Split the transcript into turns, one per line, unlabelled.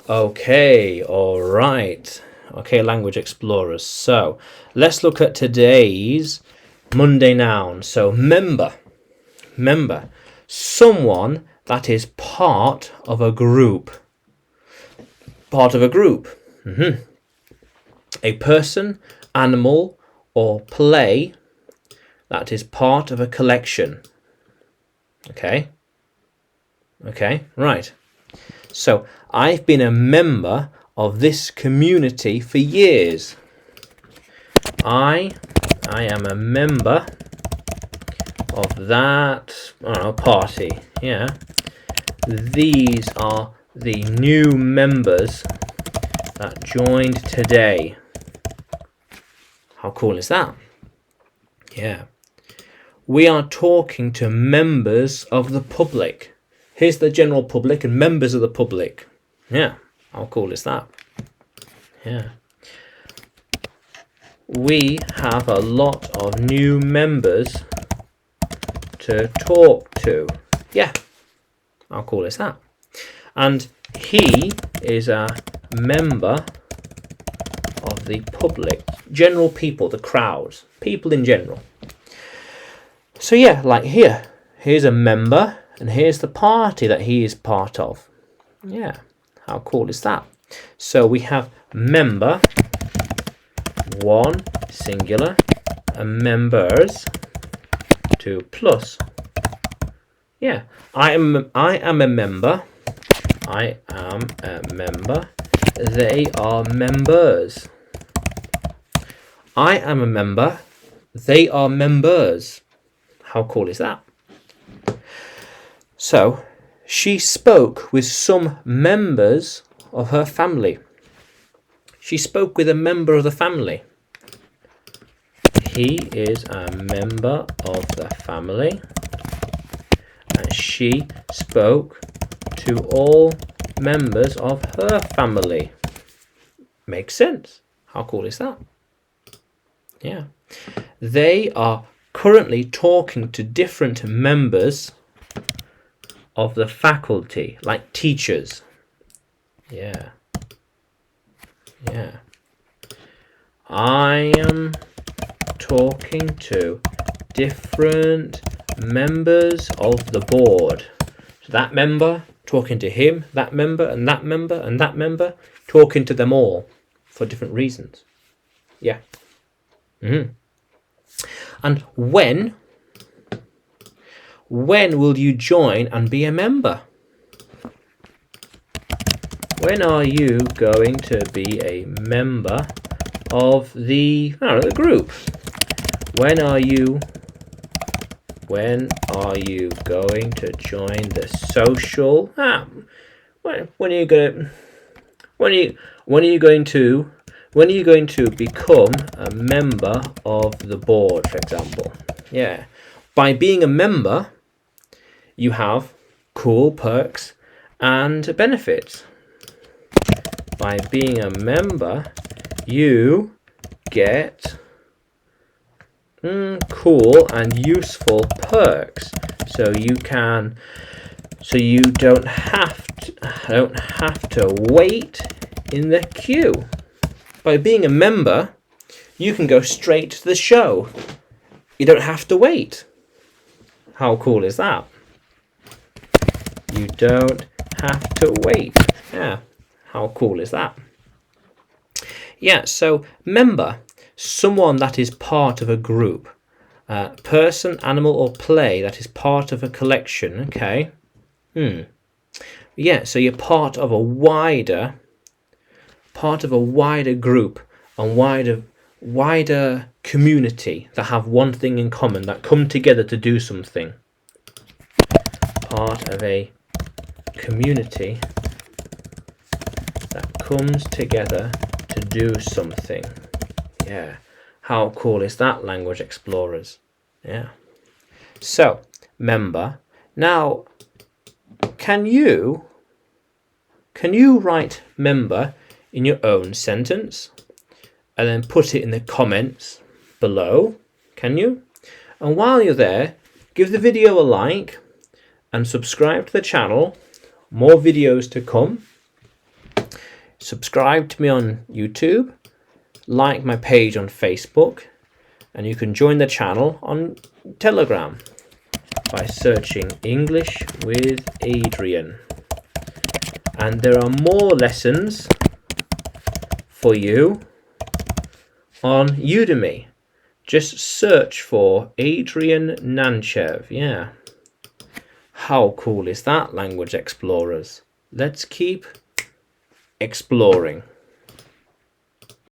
Okay, all right. Okay, language explorers. So let's look at today's Monday noun. So member, someone that is part of a group. Part of a group. A person, animal, or play that is part of a collection. Okay, right. So I've been a member of this community for years. I am a member of that, party. Yeah. These are the new members that joined today. How cool is that? Yeah. We are talking to members of the public. Here's the general public and members of the public. Yeah. How cool is that? Yeah. We have a lot of new members to talk to. Yeah. How cool is that? And he is a member of the public. General people, the crowds. People in general. So yeah, like here's a member and here's the party that he is part of. Yeah, how cool is that? So we have member, one, singular, and members, two, plus. Yeah, I am a member. I am a member. They are members. I am a member. They are members. How cool is that? So, she spoke with some members of her family. She spoke with a member of the family. He is a member of the family. And she spoke to all members of her family. Makes sense. How cool is that? Yeah. They are currently talking to different members of the faculty, like teachers. Yeah. I am talking to different members of the board. So that member talking to him, that member, and that member, and that member, talking to them all for different reasons. Yeah. And when will you join and be a member? When are you going to be a member of the group? When are you going to join the social? When are you going to become a member of the board, for example? Yeah. By being a member, you have cool perks and benefits. By being a member, you get cool and useful perks. So you don't have to wait in the queue. By being a member, you can go straight to the show. You don't have to wait. How cool is that? You don't have to wait. Yeah. How cool is that? Yeah, so member, someone that is part of a group. Person, animal, or play that is part of a collection. Okay. Yeah, so you're part of a wider group and wider community that have one thing in common, that come together to do something. Part of a community that comes together to do something. Yeah. How cool is that, language explorers? Yeah. So, member. Now, can you write member in your own sentence and then put it in the comments below? Can you? And while you're there, give the video a like and subscribe to the channel. More videos to come. subscribe to me on YouTube, like my page on Facebook, and you can join the channel on Telegram by searching English with Adrian. And there are more lessons for you on Udemy. Just search for Adrian Nanchev. Yeah. How cool is that, Language Explorers? Let's keep exploring.